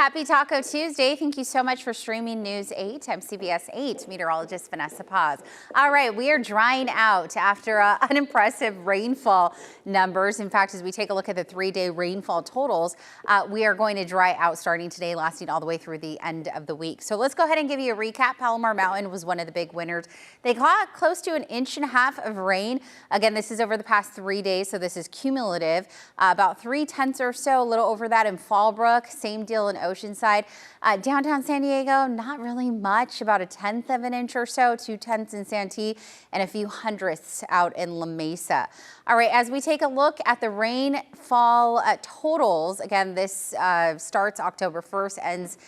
Happy Taco Tuesday. Thank you so much for streaming News 8. I'm CBS 8 meteorologist Vanessa Paz. All right, we are drying out after unimpressive rainfall numbers. In fact, as we take a look at the 3-day rainfall totals, we are going to dry out starting today, lasting all the way through the end of the week. So let's go ahead and give you a recap. Palomar Mountain was one of the big winners. They got close to 1.5 inches of rain. Again, this is over the past 3 days, so this is cumulative. About 3/10 or so, a little over that in Fallbrook. Same deal in Oceanside. Downtown San Diego, not really much, about 1/10 of an inch or so, 2/10 in Santee, and a few hundredths out in La Mesa. All right, as we take a look at the rainfall totals, again, this starts October 1st, ends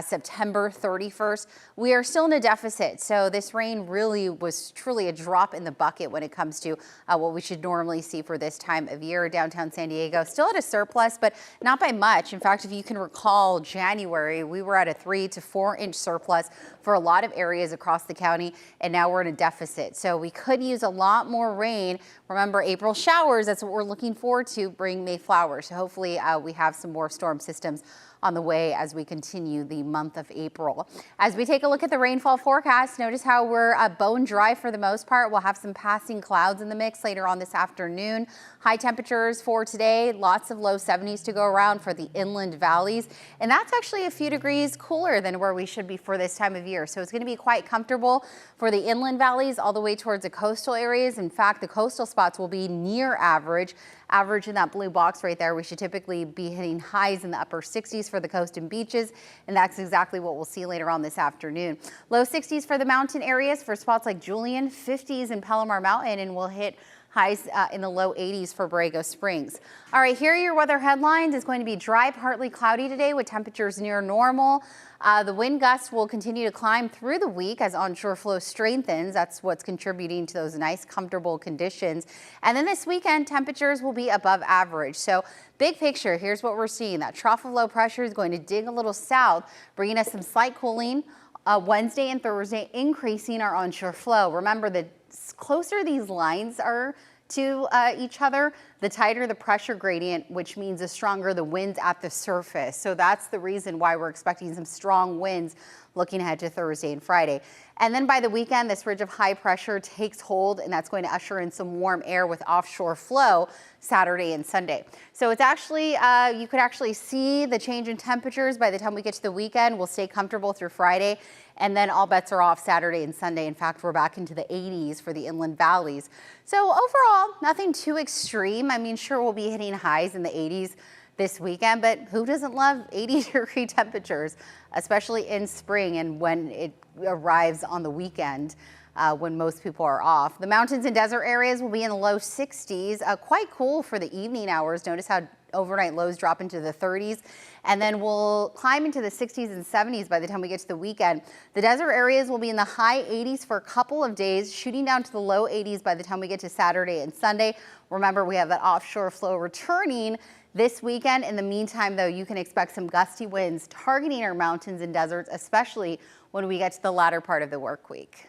September 31st. We are still in a deficit, so this rain really was truly a drop in the bucket when it comes to what we should normally see for this time of year. Downtown San Diego still at a surplus, but not by much. In fact, if you can recall January, we were at a 3 to 4 inch surplus for a lot of areas across the county, and now we're in a deficit. So we could use a lot more rain. Remember, April showers, that's what we're looking forward to, bring May flowers. So hopefully we have some more storm systems on the way as we continue the month of April. As we take a look at the rainfall forecast, notice how we're bone dry for the most part. We'll have some passing clouds in the mix later on this afternoon. High temperatures for today, lots of low 70s to go around for the inland valleys. And that's actually a few degrees cooler than where we should be for this time of year. So it's going to be quite comfortable for the inland valleys all the way towards the coastal areas. In fact, the coastal spots will be near average. Average in that blue box right there. We should typically be hitting highs in the upper 60s for the coast and beaches, and that's exactly what we'll see later on this afternoon. Low 60s for the mountain areas for spots like Julian, 50s in Palomar Mountain, and we'll hit highs in the low 80s for Borrego Springs. All right, here are your weather headlines. It's going to be dry, partly cloudy today with temperatures near normal. The wind gusts will continue to climb through the week as onshore flow strengthens. That's what's contributing to those nice, comfortable conditions. And then this weekend, temperatures will be above average. So big picture, here's what we're seeing. That trough of low pressure is going to dig a little south, bringing us some slight cooling. Wednesday and Thursday, increasing our onshore flow. Remember, the closer these lines are to each other, the tighter the pressure gradient, which means the stronger the winds at the surface. So that's the reason why we're expecting some strong winds looking ahead to Thursday and Friday. And then by the weekend, this ridge of high pressure takes hold, and that's going to usher in some warm air with offshore flow Saturday and Sunday. So it's actually, you could actually see the change in temperatures by the time we get to the weekend. We'll stay comfortable through Friday, and then all bets are off Saturday and Sunday. In fact, we're back into the 80s for the inland valleys. So overall, nothing too extreme. I mean, sure, we'll be hitting highs in the 80s this weekend, but who doesn't love 80-degree temperatures, especially in spring and when it arrives on the weekend when most people are off. The mountains and desert areas will be in the low 60s, quite cool for the evening hours. Notice how overnight lows drop into the 30s, and then we'll climb into the 60s and 70s by the time we get to the weekend. The desert areas will be in the high 80s for a couple of days, shooting down to the low 80s by the time we get to Saturday and Sunday. Remember, we have that offshore flow returning this weekend. In the meantime, though, you can expect some gusty winds targeting our mountains and deserts, especially when we get to the latter part of the work week.